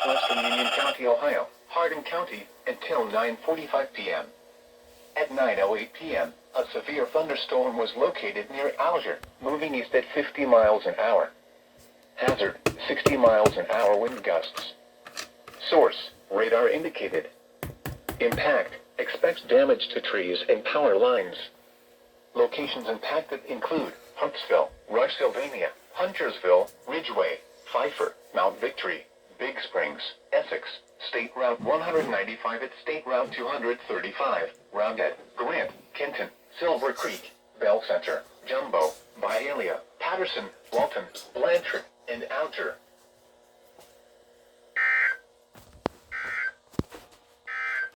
southwestern Union County, Ohio, Hardin County, until 9:45 p.m. At 9:08 p.m., a severe thunderstorm was located near Alger, moving east at 50 miles an hour. Hazard, 60 miles an hour wind gusts. Source, radar indicated. Impact, expects damage to trees and power lines. Locations impacted include Huntsville, Rushsylvania, Huntersville, Ridgeway, Pfeiffer, Mount Victory, Big Springs, Essex, State Route 195 at State Route 235, Roundhead, Grant, Kenton, Silver Creek, Bell Center, Jumbo, Byhalia, Patterson, Walton, Blanchard, and Alger.